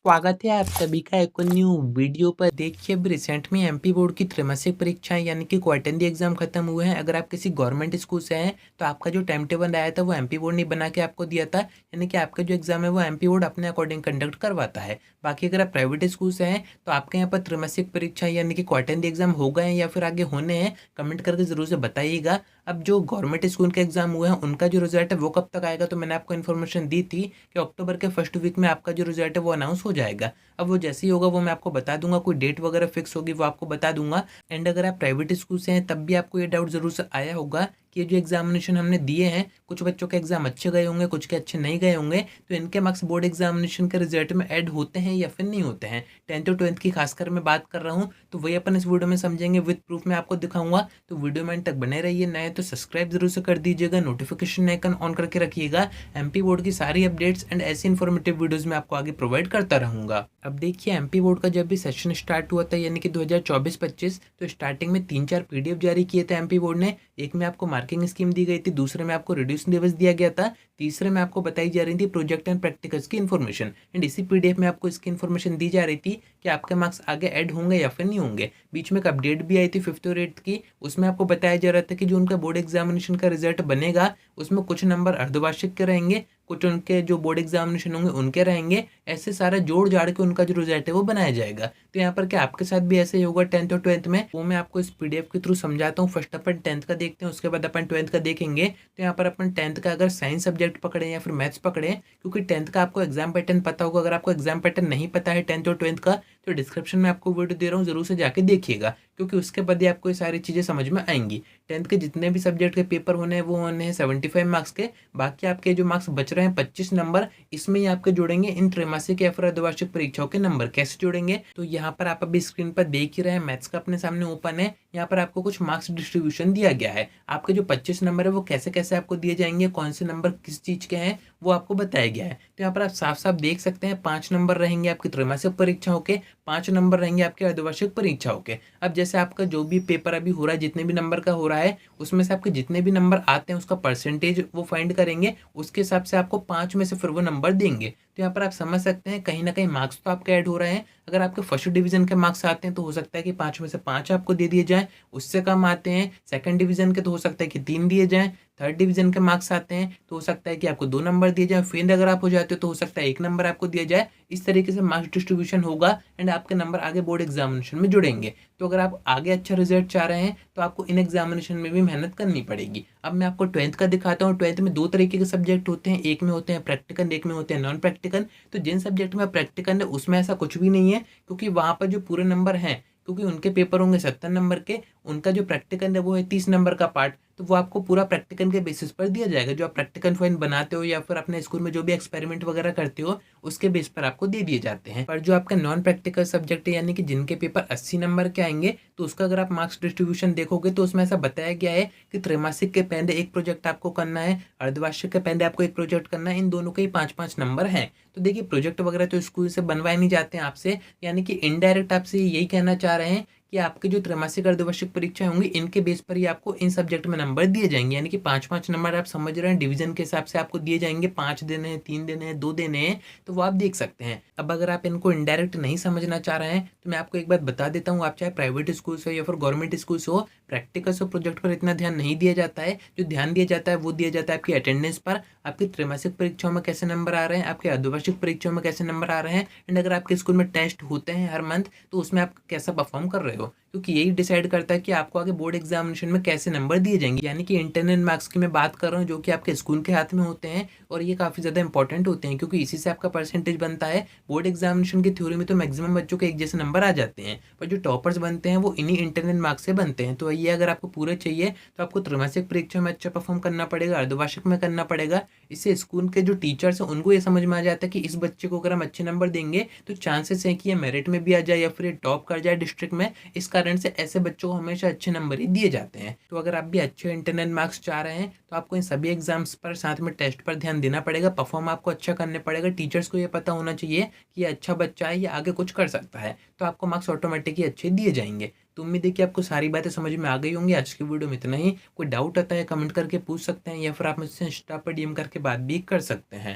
स्वागत है आप सभी का एक और न्यू वीडियो पर। देखिए अब रिसेंट में एमपी बोर्ड की त्रैमासिक परीक्षाएं यानी कि क्वार्टरली एग्जाम खत्म हुए हैं। अगर आप किसी गवर्नमेंट स्कूल से हैं तो आपका जो टाइम टेबल आया था वो एमपी बोर्ड ने बना के आपको दिया था, यानी कि आपका जो एग्जाम है वो एमपी बोर्ड अपने अकॉर्डिंग कंडक्ट करवाता है। बाकी अगर आप प्राइवेट स्कूल से हैं तो आपके यहाँ पर त्रैमासिक परीक्षा यानी कि क्वार्टरली एग्जाम हो गए हैं या फिर आगे होने हैं, कमेंट करके जरूर से बताइएगा। अब जो गवर्नमेंट स्कूल के एग्जाम हुए हैं उनका जो रिजल्ट है वो कब तक आएगा, तो मैंने आपको इन्फॉर्मेशन दी थी कि अक्टूबर के फर्स्ट वीक में आपका जो रिजल्ट है वो अनाउंस हो जाएगा। अब वो जैसे ही होगा वो मैं आपको बता दूंगा, कोई डेट वगैरह फिक्स होगी वो आपको बता दूंगा। एंड अगर आप प्राइवेट स्कूल से हैं तब भी आपको ये डाउट जरूर से आया होगा कि ये जो एग्जामिनेशन हमने दिए हैं, कुछ बच्चों के एग्जाम अच्छे गए होंगे, कुछ के अच्छे नहीं गए होंगे, तो इनके मार्क्स बोर्ड एग्जामिनेशन के रिजल्ट में ऐड होते हैं या फिर नहीं होते हैं। 10th और 12th की खासकर मैं बात कर रहा हूँ, तो वही अपन इस वीडियो में समझेंगे, विद प्रूफ में आपको दिखाऊंगा। तो वीडियो में तक बने रहिए। नए तो सब्सक्राइब जरूर से कर दीजिएगा, नोटिफिकेशन आइकन ऑन करके रखिएगा। एमपी बोर्ड की सारी अपडेट्स एंड ऐसी इन्फॉर्मेटिव वीडियोस में आपको आगे प्रोवाइड करता रहूंगा। अब देखिए एमपी बोर्ड का जब भी सेशन स्टार्ट हुआ था यानी कि 2024-25, तो स्टार्टिंग में 3-4 पीडीएफ जारी किए थे एमपी बोर्ड ने। एक में आपको मार्किंग स्कीम दी गई थी, दूसरे में आपको रिड्यूस दिवस दिया गया था, तीसरे में आपको बताई जा रही थी प्रोजेक्ट एंड प्रैक्टिकल्स की इन्फॉर्मेशन। एंड इसी पीडीएफ में आपको इसकी इन्फॉर्मेशन दी जा रही थी कि आपके मार्क्स आगे ऐड होंगे या फिर नहीं होंगे। बीच में एक अपडेट भी आई थी 5th और 8th की, उसमें आपको बताया जा रहा था कि जो उनका बोर्ड एग्जामिनेशन का रिजल्ट बनेगा उसमें कुछ नंबर अर्धवार्षिक के रहेंगे, कुछ उनके जो बोर्ड एग्जामिनेशन होंगे उनके रहेंगे। ऐसे सारा जोड़ जाड़ के उनका जो रिजल्ट है वो बनाया जाएगा। तो यहाँ पर क्या आपके साथ भी ऐसे ही होगा 10th और 12th में, वो मैं आपको इस पीडीएफ के थ्रू समझाता हूँ। फर्स्ट अपन 10th का देखते हैं, उसके बाद अपन 12th का देखेंगे। तो यहाँ पर अपन 10th का अगर साइंस सब्जेक्ट पकड़े या फिर मैथ्स पकड़े, क्योंकि 10th का आपको एग्जाम पैटर्न पता होगा। अगर आपको एग्जाम पैटर्न नहीं पता है 10th और 12th का, तो डिस्क्रिप्शन में आपको वीडियो दे रहा हूँ, जरूर से जाके देखिएगा, क्योंकि उसके बाद ही आपको ये सारी चीज़ें समझ में आएंगी। 10th के जितने भी सब्जेक्ट के पेपर होने हैं वो होने हैं 75 मार्क्स के। बाकी आपके जो मार्क्स बच रहे हैं 25 नंबर, इसमें ही आपके जुड़ेंगे इन त्रैमासिक या फिर अर्धवार्षिक परीक्षाओं के नंबर। कैसे जुड़ेंगे, तो यहाँ पर आप अभी स्क्रीन पर देख ही रहे हैं, मैथ्स का अपने सामने ओपन है। यहाँ पर आपको कुछ मार्क्स डिस्ट्रीब्यूशन दिया गया है। आपके जो 25 नंबर है वो कैसे कैसे आपको दिए जाएंगे, कौन से नंबर किस चीज़ के हैं वो आपको बताया गया है। तो यहाँ पर आप साफ साफ देख सकते हैं 5 नंबर रहेंगे आपकी त्रैमासिक परीक्षाओं के, 5 नंबर रहेंगे आपके अर्धवार्षिक परीक्षाओं के। अब जैसे आपका जो भी पेपर अभी हो रहा है, जितने भी नंबर का हो रहा है, उसमें से आपके जितने भी नंबर आते हैं उसका परसेंटेज वो फाइंड करेंगे, उसके हिसाब से आपको 5 में से फिर वो नंबर देंगे। तो यहाँ पर आप समझ सकते हैं कहीं ना कहीं मार्क्स तो आपके ऐड हो रहे हैं। अगर आपके फर्स्ट डिवीजन के मार्क्स आते हैं तो हो सकता है कि 5 में से 5 आपको दे दिए जाएं, उससे कम आते हैं सेकंड डिवीजन के तो हो सकता है कि 3 दिए जाएं, थर्ड डिवीजन के मार्क्स आते हैं तो हो सकता है कि आपको 2 नंबर दिए जाए, फेल अगर आप हो जाते हो तो हो सकता है 1 नंबर आपको दिया जाए। इस तरीके से मार्क्स डिस्ट्रीब्यूशन होगा एंड आपके नंबर आगे बोर्ड एग्जामिनेशन में जुड़ेंगे। तो अगर आप आगे अच्छा रिजल्ट चाह रहे हैं तो आपको इन एग्जामिनेशन में भी मेहनत करनी पड़ेगी। अब मैं आपको 12th का दिखाता हूँ। 12th में 2 तरीके के सब्जेक्ट होते हैं, एक में होते हैं प्रैक्टिकल, एक में होते हैं नॉन प्रैक्टिकल। तो जिन सब्जेक्ट में प्रैक्टिकल है उसमें ऐसा कुछ भी नहीं है, क्योंकि वहाँ पर जो पूरे नंबर हैं, क्योंकि उनके पेपर होंगे 70 नंबर के, उनका जो प्रैक्टिकल है वो है 30 नंबर का पार्ट, तो वो आपको पूरा प्रैक्टिकल के बेसिस पर दिया जाएगा। जो आप प्रैक्टिकल फाइन बनाते हो या फिर अपने स्कूल में जो भी एक्सपेरिमेंट वगैरह करते हो उसके बेस पर आपको दे दिए जाते हैं। पर जो आपका नॉन प्रैक्टिकल सब्जेक्ट है यानी कि जिनके पेपर 80 नंबर के आएंगे, तो उसका अगर आप मार्क्स डिस्ट्रीब्यूशन देखोगे तो उसमें ऐसा बताया गया है कि त्रैमासिक के पहले एक प्रोजेक्ट आपको करना है, अर्धवार्षिक के पहले आपको एक प्रोजेक्ट करना है। इन दोनों के ही 5-5 नंबर हैं। तो देखिए प्रोजेक्ट वगैरह तो स्कूल से बनवाए नहीं जाते हैं आपसे, यानी कि इनडायरेक्ट आपसे यही कहना चाह रहे हैं कि आपके जो त्रैमासिक अर्धवार्षिक परीक्षाएं होंगी इनके बेस पर ही आपको इन सब्जेक्ट में नंबर दिए जाएंगे। यानी कि 5-5 नंबर आप समझ रहे हैं, डिवीजन के हिसाब से आपको दिए जाएंगे। 5 देने हैं, 3 देने हैं, 2 देने हैं, तो वो आप देख सकते हैं। अब अगर आप इनको इनडायरेक्ट नहीं समझना चाह रहे हैं तो मैं आपको एक बात बता देता हूँ, आप चाहे प्राइवेट स्कूल से या फिर गवर्नमेंट स्कूल से हो, प्रैक्टिकल्स और प्रोजेक्ट पर इतना ध्यान नहीं दिया जाता है। जो ध्यान दिया जाता है वो दिया जाता है आपकी अटेंडेंस पर, आपकी त्रैमासिक परीक्षाओं में कैसे नंबर आ रहे हैं, आपके अर्धवार्षिक परीक्षाओं में कैसे नंबर आ रहे हैं, एंड अगर आपके स्कूल में टेस्ट होते हैं हर मंथ तो उसमें आप कैसा परफॉर्म कर रहे हो, क्योंकि यही डिसाइड करता है कि आपको आगे बोर्ड एग्जामिनेशन में कैसे नंबर दिए जाएंगे। यानी कि इंटरनल मार्क्स की मैं बात कर रहा हूँ, जो कि आपके स्कूल के हाथ में होते हैं, और ये काफ़ी ज़्यादा इंपॉर्टेंट होते हैं क्योंकि इसी से आपका परसेंटेज बनता है। बोर्ड एग्जामिनेशन की थ्योरी में तो मैक्सिमम बच्चों के एक जैसे नंबर आ जाते हैं, पर जो टॉपर्स बनते हैं वो इन्हीं इंटरनल मार्क्स से बनते हैं। तो ये अगर आपको पूरे चाहिए तो आपको त्रैमासिक परीक्षा में अच्छा परफॉर्म करना पड़ेगा, अर्धवार्षिक में करना पड़ेगा। इससे स्कूल के जो टीचर्स हैं उनको ये समझ में आ जाता है कि इस बच्चे को अगर हम अच्छे नंबर देंगे तो चांसेस है कि ये मेरिट में भी आ जाए या फिर ये टॉप कर जाए डिस्ट्रिक्ट में। इस कारण से ऐसे बच्चों को हमेशा अच्छे नंबर ही दिए जाते हैं। तो अगर आप भी अच्छे इंटरनल मार्क्स चाह रहे हैं तो आपको इन सभी एग्जाम्स पर साथ में टेस्ट पर ध्यान देना पड़ेगा, परफॉर्म आपको अच्छा करने पड़ेगा। टीचर्स को ये पता होना चाहिए कि ये अच्छा बच्चा है, ये आगे कुछ कर सकता है, तो आपको मार्क्स ऑटोमेटिकली अच्छे दिए जाएंगे। तो उम्मीद है कि आपको सारी बातें समझ में आ गई होंगी। आज की वीडियो में इतना ही। कोई डाउट आता है कमेंट करके पूछ सकते हैं या फिर आप मुझसे इंस्टा पर डीएम करके बात भी कर सकते हैं।